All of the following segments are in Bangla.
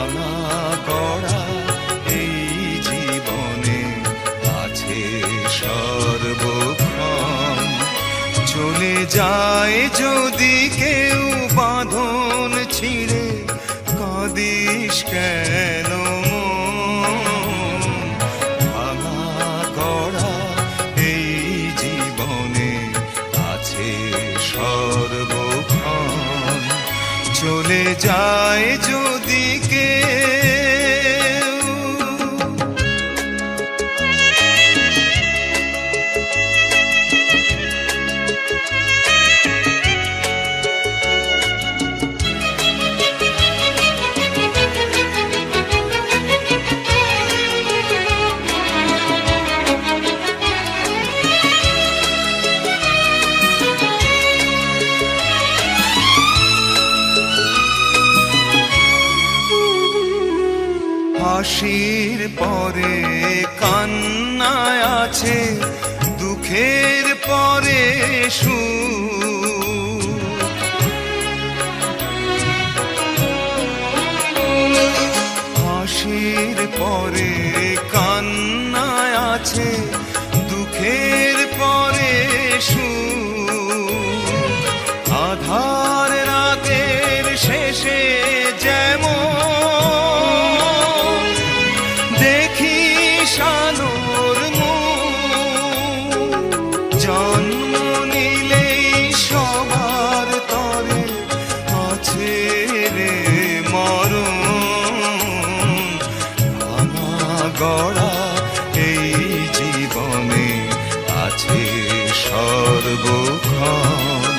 ভাঙা গড়া এই জীবনে আছে সর্বক্ষণ। চলে যায় যদি কেউ বাঁধন ছিঁড়ে, কাঁদিস কেন মন? ভাঙা গড়া এই জীবনে আছে সর্বক্ষণ। চলে যায় যদি কেউ। হাসির পরে কান্নায় আছে, দুঃখের পরে সুখ। হাসির পরে কান্নায় আছে, দুঃখের পরে সুখ। আধার রাতের শেষে যেমন আলোর মুখ, জন্ম নিলেই সবার তরে আছে রে মরণ। ভাঙা গড়া এই জীবনে আছে সর্বক্ষণ।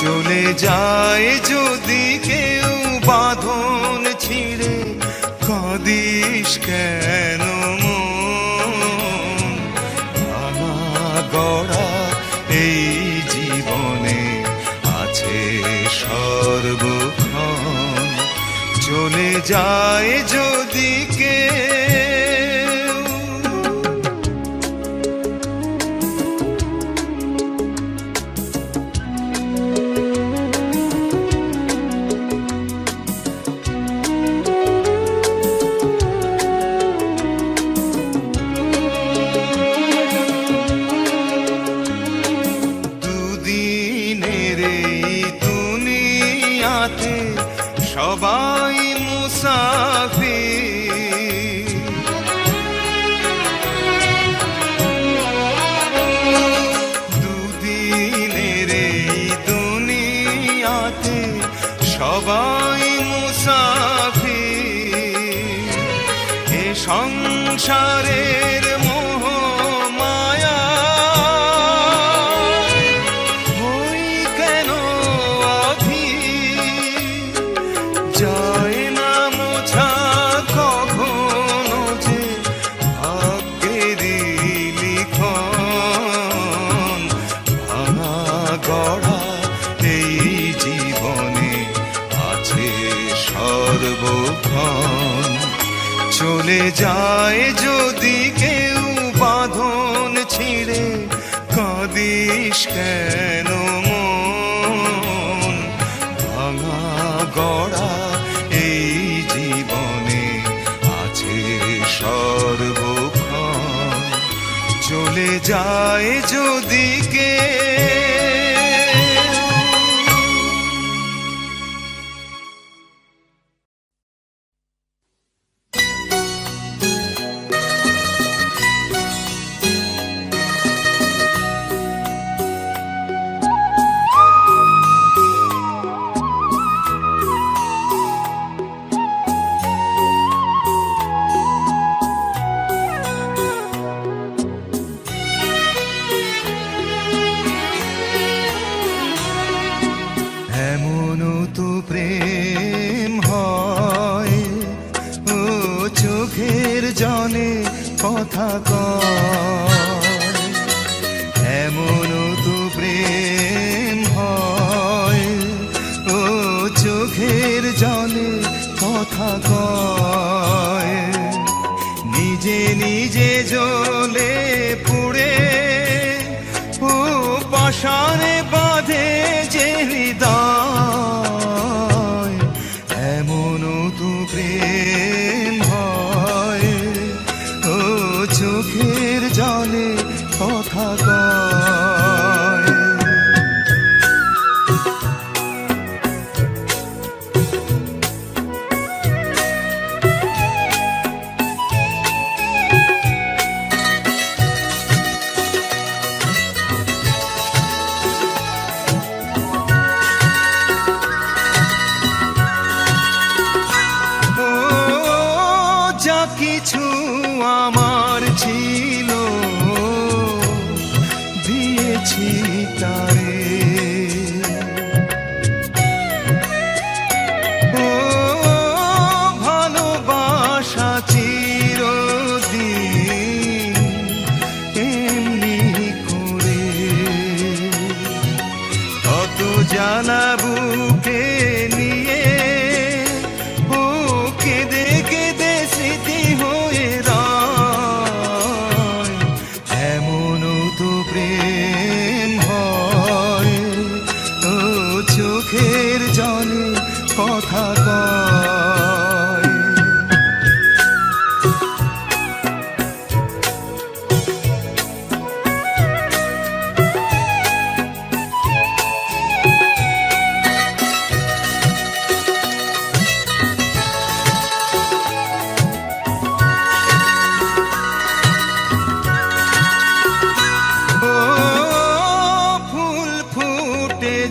চলে যায় যদি কেউ বাঁধন ছিঁড়ে, কাঁদিস কেন মন? ভাঙা গড়া এই জীবনে আছে সর্বক্ষণ। চলে যায় যদি কেউ। সবাই মুসাফির, দুদিনের এই দুনিয়াতে সবাই মুসাফির। এ সংসারের মোহ মায়া হই কেন যায় না মোছা কখনো যে ভাগ্যেরই লিখন। ভাঙা গড়া এই জীবনে আছে সর্বক্ষণ। চলে যায় যদি কেউ বাঁধন ছিঁড়ে, কাঁদিস কেন মন? ভাঙা গড়া এই জীবনে আছে সর্বক্ষণ। চলে যায় যদি কেউ। জনে কথা কয়, এমন তো প্রেম হয়। ও চোখের জনে কথা কয়, নিজে নিজে জ্বলে পুড়ে ও পাশানে বাঁধে যে হৃদয়। এমন তো প্রেম প্রেম হয়, ও চোখের জলে কথা কয়। যা কিছু আমার ছিল দিয়েছি তারে, ও ভালোবাসা চিরদিন এমনি করে, কত জ্বালা বুকে নিয়ে ও কেঁদে কেঁদে স্মৃতি হয়ে রয়। এমনও তো প্রেম হয়, ও চোখের জলে কথা কয়।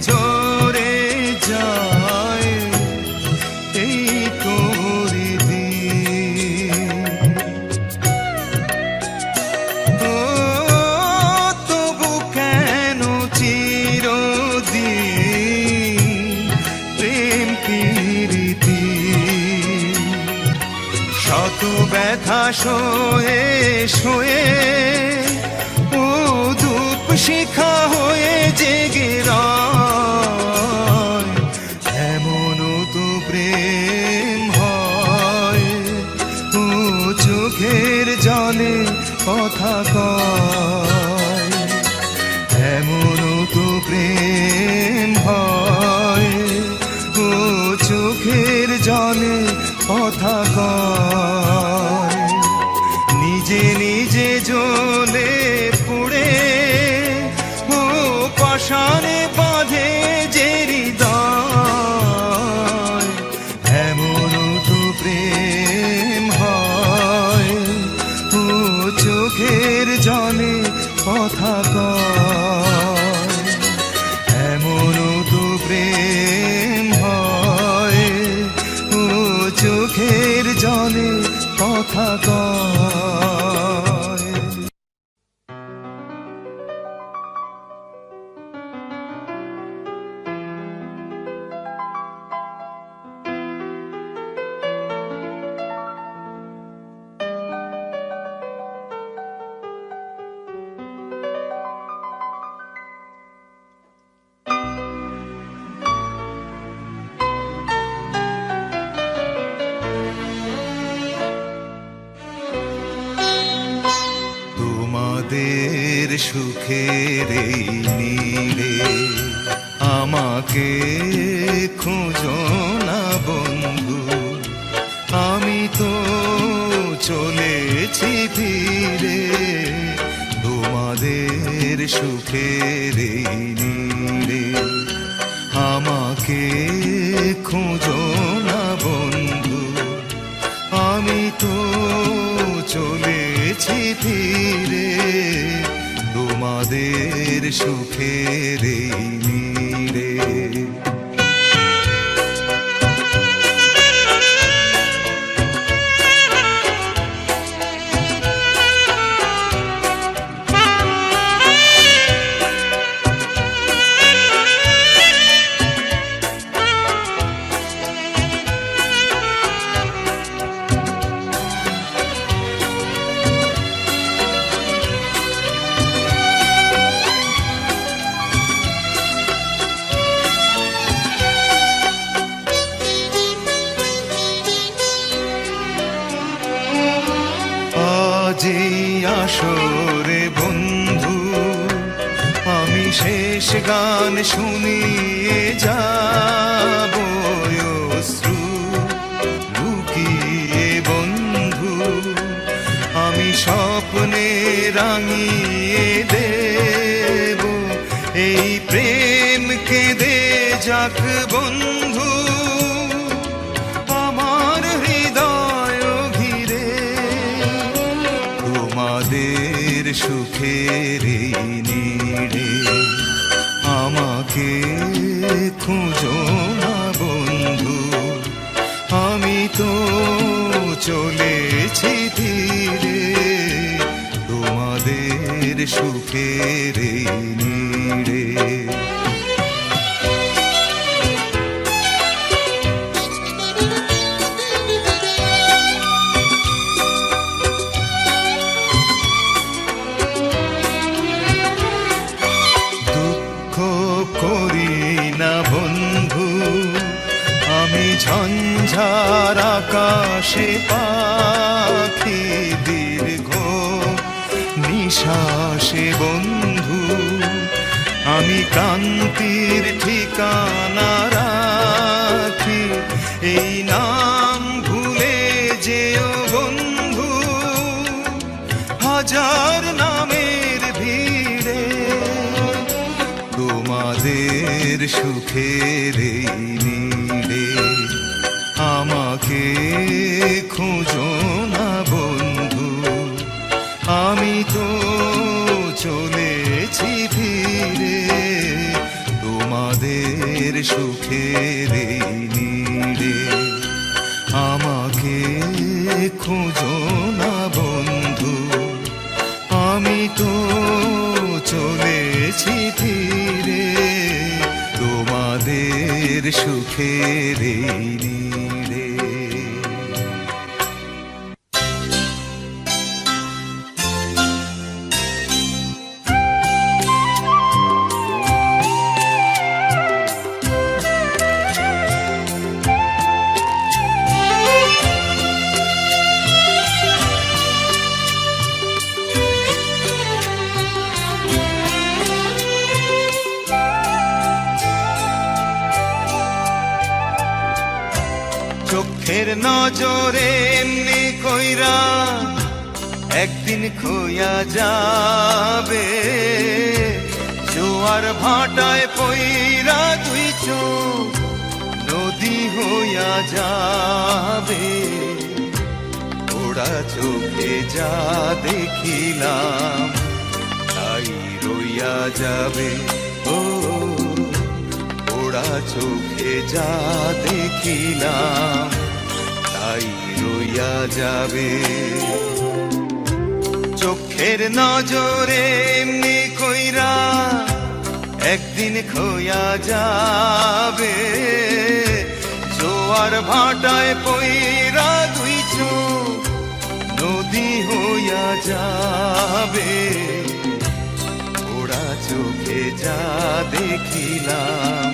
ঝরে যায় এই তোরি দিন, ও তবু কেন চিরদিন প্রেম প্রীতি, শত ব্যথা সয়ে সয়ে ও ধূপ শিখা হয়ে জেগে রয়। এমনও তো প্রেম হয়, ও চোখের জলে কথা কয়। এমনও তো প্রেম হয়, ও চোখের জলে কথা কয়। নিজে নিজে জ্বলে পুড়ে ও পাষাণে বাঁধে যে হৃদয়। এমনও তো প্রেম হয়, ও চোখের জলে কথা কয়। এমনও তো প্রেম হয়, ও চোখের জলে কথা কয়। তোমাদের সুখের এই নীড়ে আমাকে খোঁজো না বন্ধু, আমি তো চলেছি ফিরে। তোমাদের সুখের এই নীড়ে আমাকে খোঁজো না বন্ধু, আমি তো চলেছি ফিরে। তোমাদের সুখের এই নীড়ে। যে আসরে বন্ধু আমি শেষ গান শুনিয়ে যাব, অশ্রু লুকিয়ে রাঙিয়ে দেব এই প্রেম কেঁদে যাক বন্ধু আমার হৃদয় ঘিরে তোমাদের সুখের এই নীড়ে আমাকে খুঁজো না বন্ধু আমি তো চলেছি ধীরে তোমাদের সুখের এই নীড়ে দুঃখ করি না বন্ধু আমি ঝঞ্ঝার আকাশে পাখি দীর্ঘ নিঃশ্বাসে বন্ধু আমি ক্রান্তির ঠিকানা রাখি এই নাম ভুলে যেও বন্ধু হাজার নামের ভিড়ে তোমাদের সুখের এই নীড়ে আমাকে খুঁজো না বন্ধু আমি তো চলেছি ধীরে তোমাদের সুখের এই নীড়ে আমাকে খুঁজো না বন্ধু আমি তো চলেছি ধীরে তোমাদের সুখের এই নীড়ে চোখের নজরে এমনি কইরা একদিন খোয়া যাবে জোয়ার ভাটায় পইরা দুই চোখ নদী হইয়া যাবে ওরা চোখে যা দেখিলাম তাই রইয়া যাবে ও ওরা চোখে যা দেখিলাম তাই রইয়া যাবে চোখের নজরে এমনি কইরা একদিন খোয়া যাবে জোয়ার ভাটায় পইরা দুই চোখ নদী হইয়া যাবে ওরা চোখে যা দেখিলাম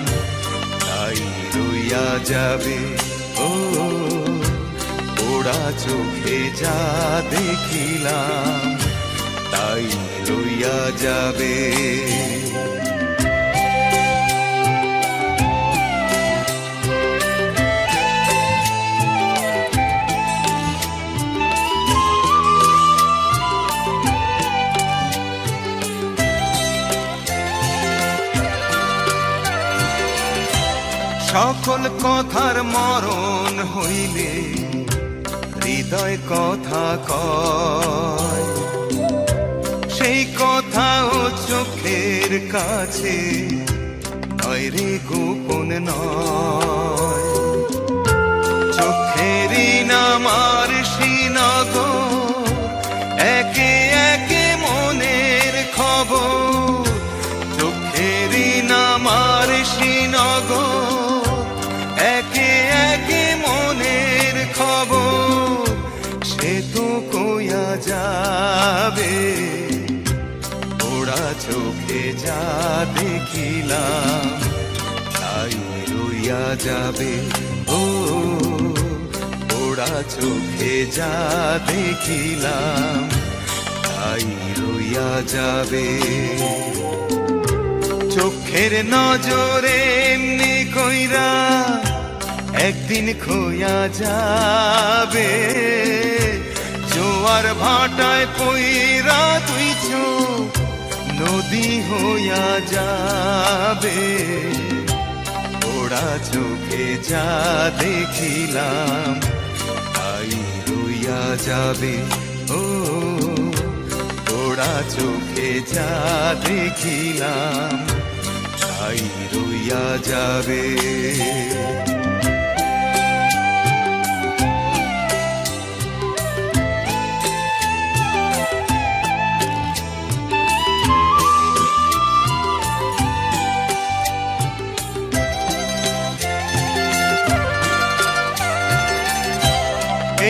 তাই রইয়া যাবে ও ওরা চোখে যা দেখিলাম তাই রইয়া যাবে সকল কথার মরণ হইলে হৃদয় কথা কয় সেই কথাও চোখের কাছে নয় রে গোপন নয় চোখেরই নামার শ্রীনগর একে একে মনের খবর চোখেরই নামার শ্রীনগর একে একে মনের খবর সে তো কইয়া যাবে ওরা চোখে যা দেখিলাম তাই রইয়া যাবে ও ওরা চোখে যা দেখিলাম তাই রইয়া যাবে চোখের নজরে এমনি কইরা একদিন খোয়া যাবে জোয়ার ভাটায় পইরা তুই চোখ নদী হইয়া যাবে। ওরা চোখে যা দেখিলাম তাই রইয়া যাবে। ও ওরা চোখে যা দেখিলাম তাই রইয়া যাবে।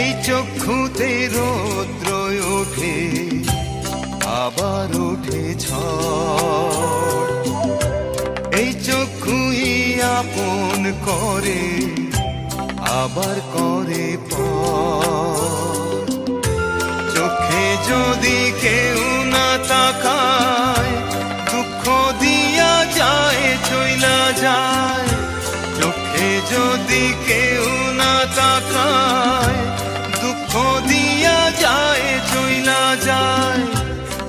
এই চক্ষুতে রৌদ্র ওঠে আবার ওঠে ঝড়। এই চক্ষুই আপন করে আবার করে পর। চোখে যদি কেউ না তাকায় দুঃখ দিয়া যায় চইলা যায়। চোখে যদি কেউ না তাকায় দুঃখ দিয়া যায় চইলা যায়।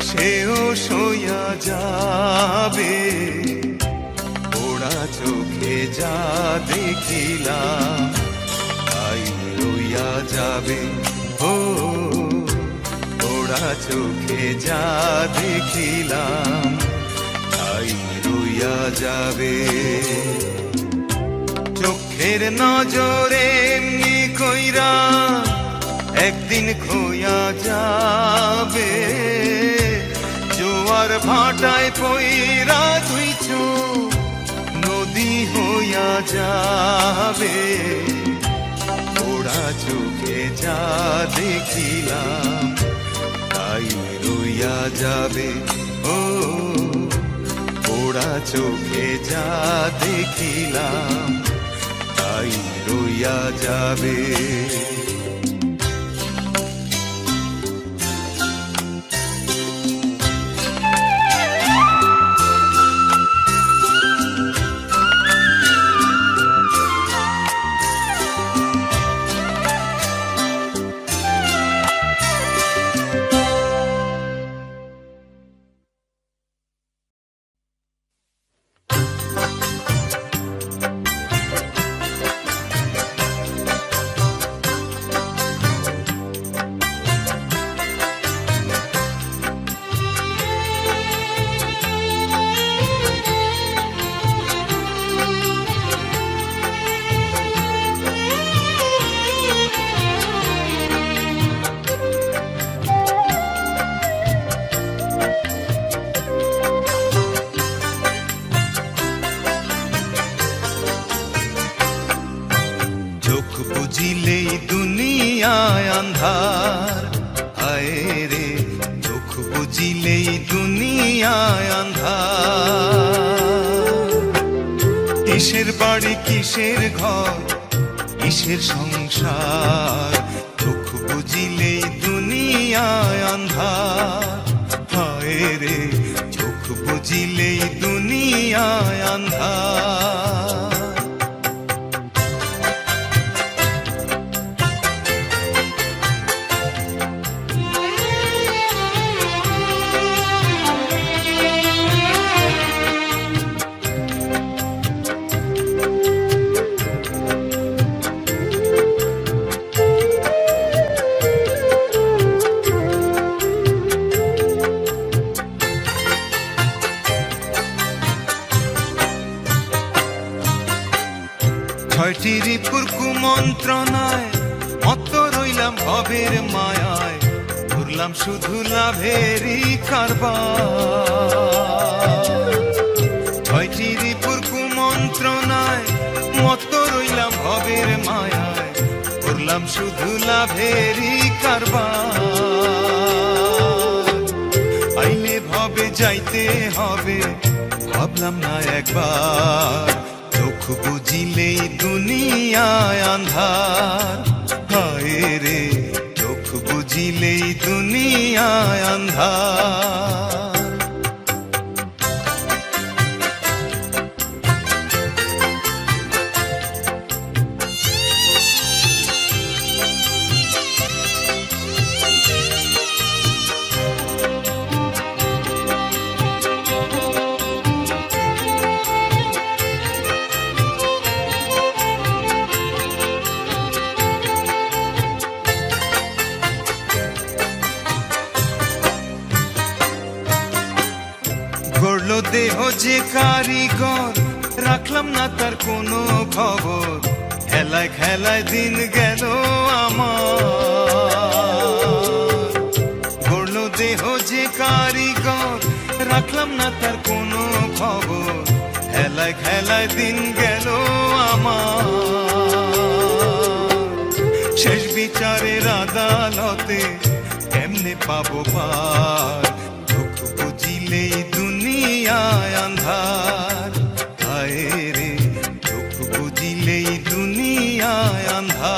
সেও সইয়া যাবে। ওরা চোখে যা দেখিলাম তাই রইয়া যাবে। ও ওরা চোখে যা দেখিলাম তাই রইয়া যাবে। চোখের নজরে এমনি কইরা একদিন খোয়া যাবে। জোয়ার ভাটায় পইরা দুই চোখ নদী হইয়া যাবে। ওরা চোখে যা দেখিলাম তাই রইয়া যাবে। ও ওরা চোখে যা দেখিলাম তাই রইয়া যাবে। বুঝিলেই দুনিয়ায় আন্ধার। আয় রে চোখ বুঝিলেই দুনিয়ায় আন্ধার। কিসের বাড়ি কিসের ঘর কিসের সংসার। চোখ বুঝিলেই দুনিয়ায় আন্ধার। হায় রে চোখ বুঝিলেই দুনিয়ায় আন্ধার। ছয়টি রিপুর কুমন্ত্রণায় মত রইলাম ভবের মায়ায়। ঘুরলাম শুধু লাভেরই কারবার। ছয়টি রিপুর কুমন্ত্রণায় মত রইলাম ভবের মায়ায়। ঘুরলাম শুধু লাভেরই কারবার। আইলে ভবে যাইতে হবে ভাবলাম না একবার। চোখ বুঝিলেই দুনিয়ায় আন্ধার। হায় রে চোখ বুঝিলেই দুনিয়ায় আন্ধার। দেহ যে কারিগর, রাখলাম না তার কোনো খবর, খেলায় খেলায় দিন গেল আমার। গড়ল দেহ যে কারিগর, রাখলাম না তার কোনো খবর, খেলায় খেলায় দিন গেল আমার। শেষ বিচারের আদালতে কেমনে পাবো পার, দুঃখ বুঝিলেই দুনিয়ায় আন্ধার। হায় রে দুঃখ বুঝিলেই দুনিয়ায় আন্ধার।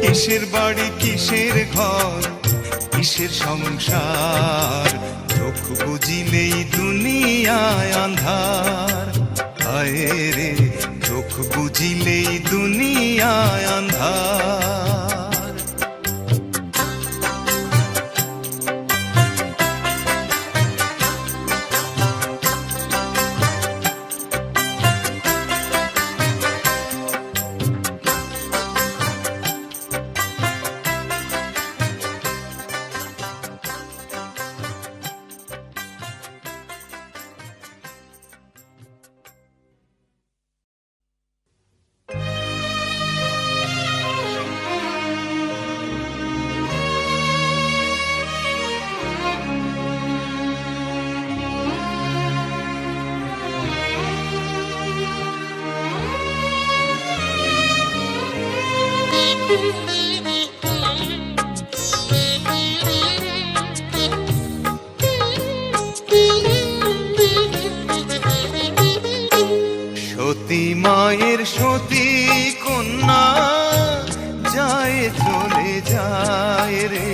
কিসের বাড়ি কিসের ঘর কিসের সংসার, দুঃখ বুঝিলেই দুনিয়ায় আন্ধার। হায় রে দুঃখ বুঝিলেই দুনিয়ায় আন্ধার। সতী মায়ের সতী কন্যা যায় চলে যায় রে,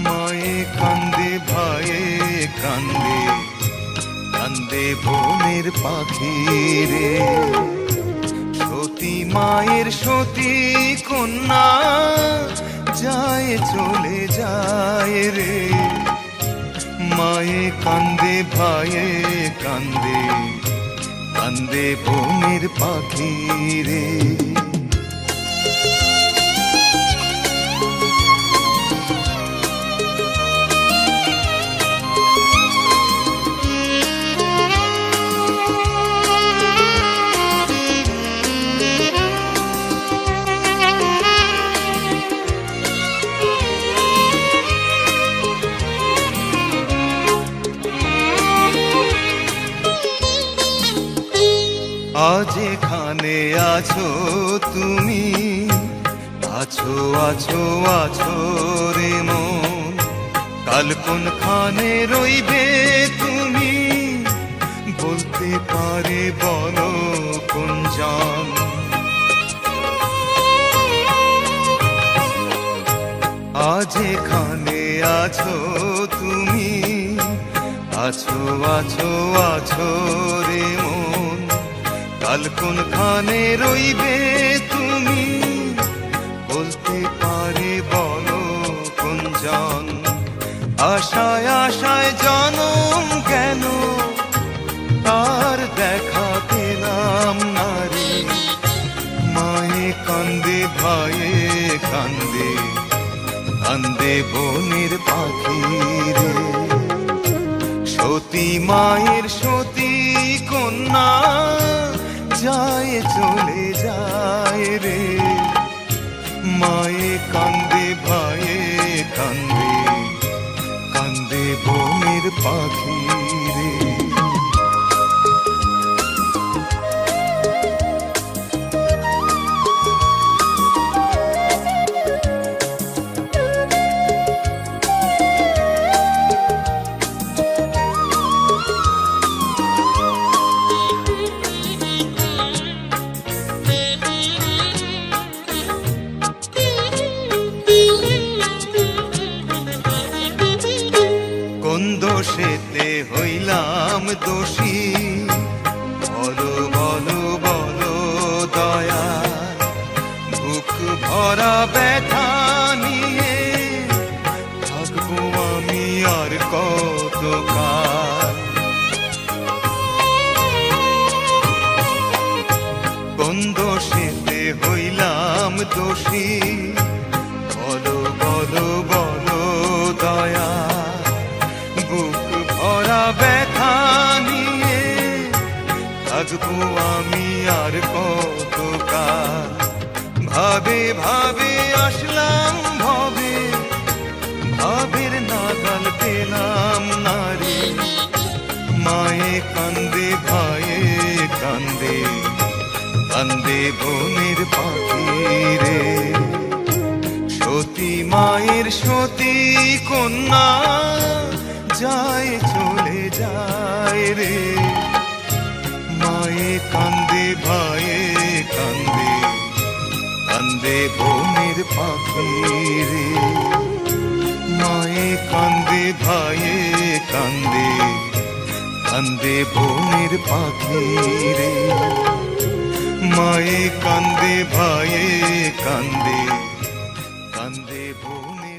মায়ে কান্দে ভাইয়ে কান্দে, কান্দে বনের পাখি রে। সতী মায়ের সতী কন্যা যায় চলে যায় রে, মায়ে কান্দে ভাইয়ে কান্দে, কান্দে বনের পাখি রে। আজ এখানে আছো তুমি, আছো আছো আছো রে মন, কাল কোনখানে রইবে তুমি, বলতে পারে বলো কোনজন। আজ এখানে আছো তুমি, আছো আছো আছো রে মন, কাল কোনখানে রইবে তুমি, বলতে পারে বলো কোনজন। আশায় আশায় জনম গেল, তার দেখা পেলাম না রে, মায়ে কান্দে ভাইয়ে কান্দে, কান্দে বনের পাখি রে। সতী মায়ের সতী কন্যা যায় চলে যায় রে, মায়ে কান্দে ভাইয়ে কান্দে, কান্দে বনের পাখি রে। কোন দোষেতে হইলাম দোষী, বলো বলো বলো দয়া, বুক ভরা ব্যথা নিয়ে থাকবো আমি আর কতকাল। কোন দোষেতে হইলাম দোষী, বলো বলো বলো দয়া, আর কত কাল। ভাবে ভাবে আসলাম ভবে, ভাবের নাগাল পেলাম নারে। মায়ে কান্দে ভাইয়ে কান্দে, কান্দে বনের পাখি রে। সতী মায়ের সতী কন্যা যায় চলে যায় রে। মায়ে কান্দে ভাইয়ে কান্দে, কান্দে বনের পাখি রে। মায়ে কান্দে ভাইয়ে কান্দে, কান্দে বনের পাখি রে। মায়ে কান্দে ভাইয়ে কান্দে, কান্দে বনের